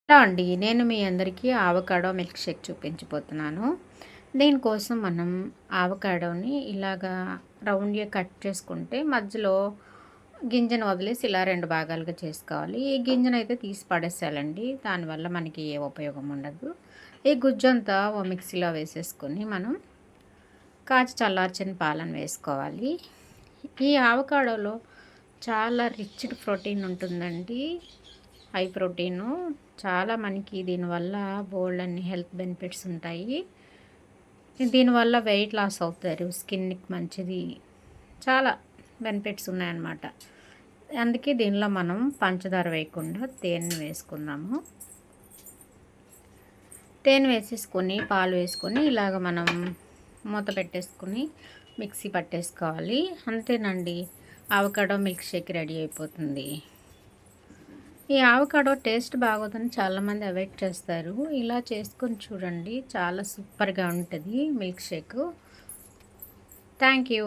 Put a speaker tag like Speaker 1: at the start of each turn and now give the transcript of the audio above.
Speaker 1: Hello అండి. నేను మీ అందరికీ ఆవకాడో మిల్క్ షేక్ చూపించబోతున్నాను. దీనికోసం మనం ఆవకాడోని ఇలాగా రౌండ్‌గా కట్ చేసుకుంటే మధ్యలో గింజను వదిలేసి ఇలా 2 భాగాలుగా చేసుకోవాలి. ఈ గింజనైతే తీసి పడేసేయాలండి. దానివల్ల మనకి ఏ ఉపయోగం ఉండదు. ఈ గుజ్జంతా ఓ మిక్సీలో వేసేసుకొని మనం కాచి చల్లార్చిన పాలను వేసుకోవాలి. ఈ ఆవకాడోలో చాలా రిచ్డ్ ప్రోటీన్ ఉంటుందండి. High protein. చాలా మనకి దీనివల్ల బోలెడన్ని హెల్త్ బెనిఫిట్స్ ఉంటాయి. దీనివల్ల వెయిట్ లాస్ అవుతారు. స్కిన్‌కి మంచిది. చాలా బెనిఫిట్స్ ఉన్నాయన్నమాట. అందుకే దీనిలో మనం పంచదార వేయకుండా తేనె వేసుకుందాము. తేనె వేసేసుకొని, పాలు వేసుకొని ఇలాగ మనం మూత పెట్టేసుకొని మిక్సీ పట్టేసుకోవాలి. అంతేనండి. అవకాడో మిల్క్ షేక్ రెడీ అయిపోతుంది. ఈ ఆవకాడో టేస్ట్ బాగోదని చాలామంది అవాయిడ్ చేస్తారు. ఇలా చేసుకొని చూడండి. చాలా సూపర్‌గా ఉంటది మిల్క్ షేకు. Thank you.